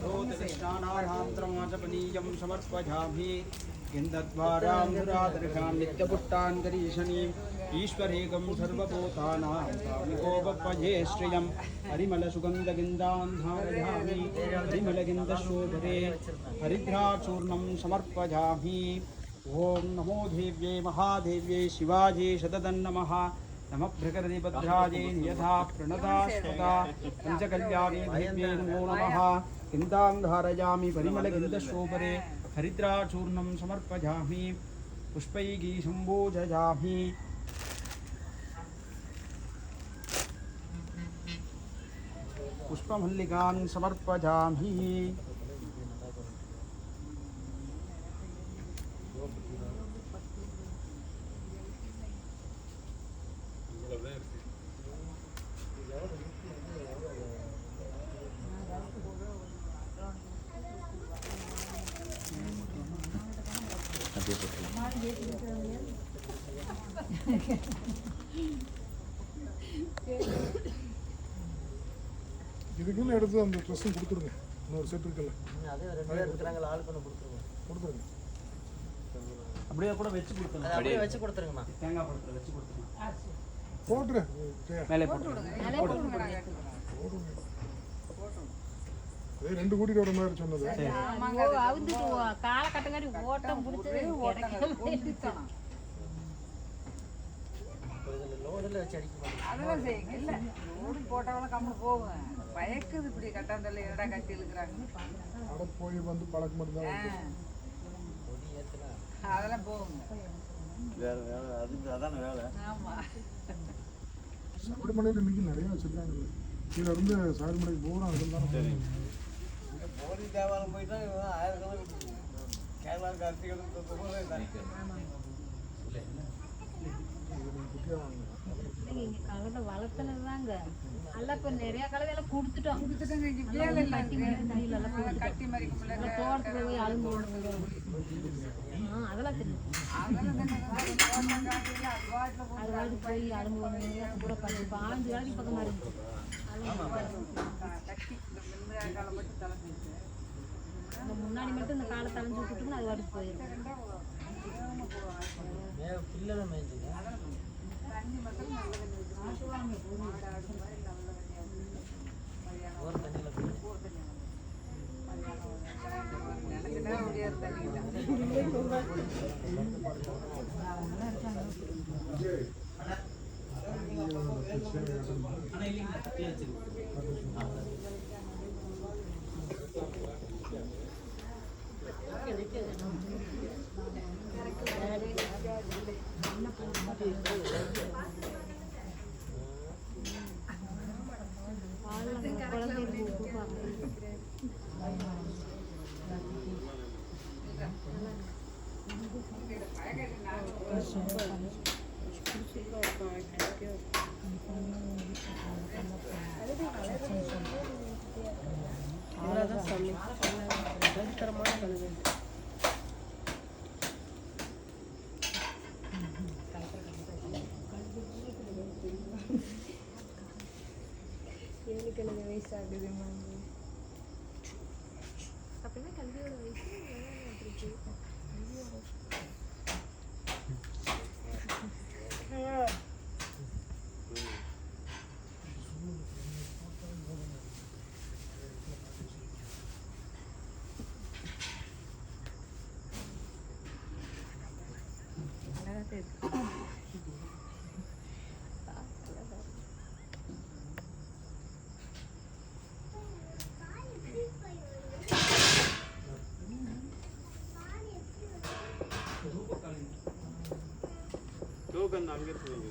रोदकृष्णानाहान्तरमाचपनीयं समर्पयामि इन्दद्वारां नित्यपुट्टान् गरीषणीम् ईश्वरेकं सर्वभूतानां कामिकोपपये श्रियं हरिमलसुगन्धगिन्दान् धारयामि हरिमलगिन्दशोभरे हरिद्राचूर्णं समर्पयामि ओं नमो देव्यै महादेव्यै शिवाजी शतदन्नमः नमः भृगरदिभद्रायै नियथा प्रणतास्पदा पञ्चकल्याणी देव्यै नमो नमः किन्तां धारयामि परिमलगिन्दशोभरे हरिद्राचूर्णं समर्पयामि पुष्पैः सम्भोजयामि पुष्पमल्लिकान् समर्पयामि இதுக்குன்னு எடுத்து அந்த ட்ரெஸ்ஸும் கொடுத்துருங்க. இன்னொரு செட் இருக்குல்ல, அதே ரெண்டு பேர் இருக்கிறாங்களா, ஆளுக்கு ஒன்று கொடுத்துருங்க. அப்படியே கூட வச்சு கொடுத்துருங்க. அப்படியே வச்சு கொடுத்துருங்கம்மா. தேங்காய் பழத்தில் வச்சு கொடுத்துருங்க. போட்டுரு மேலே போட்டுருங்க. அதே ரெண்டு கூட்டிட்டு வர மாதிரி சொன்னது. கால கட்டங்காடி ஓட்டம் பிடிச்சது லோடில் வச்சு அடிக்க அதெல்லாம் செய்யுங்க. இல்லை லோடு போட்டவெல்லாம் கம்மி போகும். பயக்குது இப்படி கட்டாந்தள்ள என்னடா கட்டி இழுக்கிறாங்க. அட போய் வந்து பழக்கம் மட்டும்தான். அதெல்லாம் போகுங்க. வேற வேலை அதுக்கு அதான வேலை. ஆமாம் சபரிமலையில் இன்னைக்கு நிறைய வச்சிருக்காங்க. கீழே இருந்து சபரிமலைக்கு போகிறோம். அதுதான் சரி. போலி தேவாலயம் போயிட்டா 1000 கிலோமீட்டர் கேரளா கார்த்திகை கலவை வளர்த்துனதுதாங்க. நல்லா இப்போ நிறைய கலவையெல்லாம் கொடுத்துட்டோம். கட்டி மாதிரி தோட்டத்தில் போய் அழும்பு அதெல்லாம் தெரியும். அது வாட்டி போய் அழும்பு கூட பண்ணி 5 வேலைக்கு பக்கமாக இருந்துச்சு. இந்த முன்னாடி மட்டும் இந்த காலை தலைஞ்சு விட்டுட்டோம்னா அது வாட்டி போயிடும். பிள்ளை தான் மேய்ஞ்சுங்க. ஒரு தண்ணியில் வயசாகுது அப்படின்னா கல்வியோட வயசு டோக்கன் அங்கே சொல்லுங்க.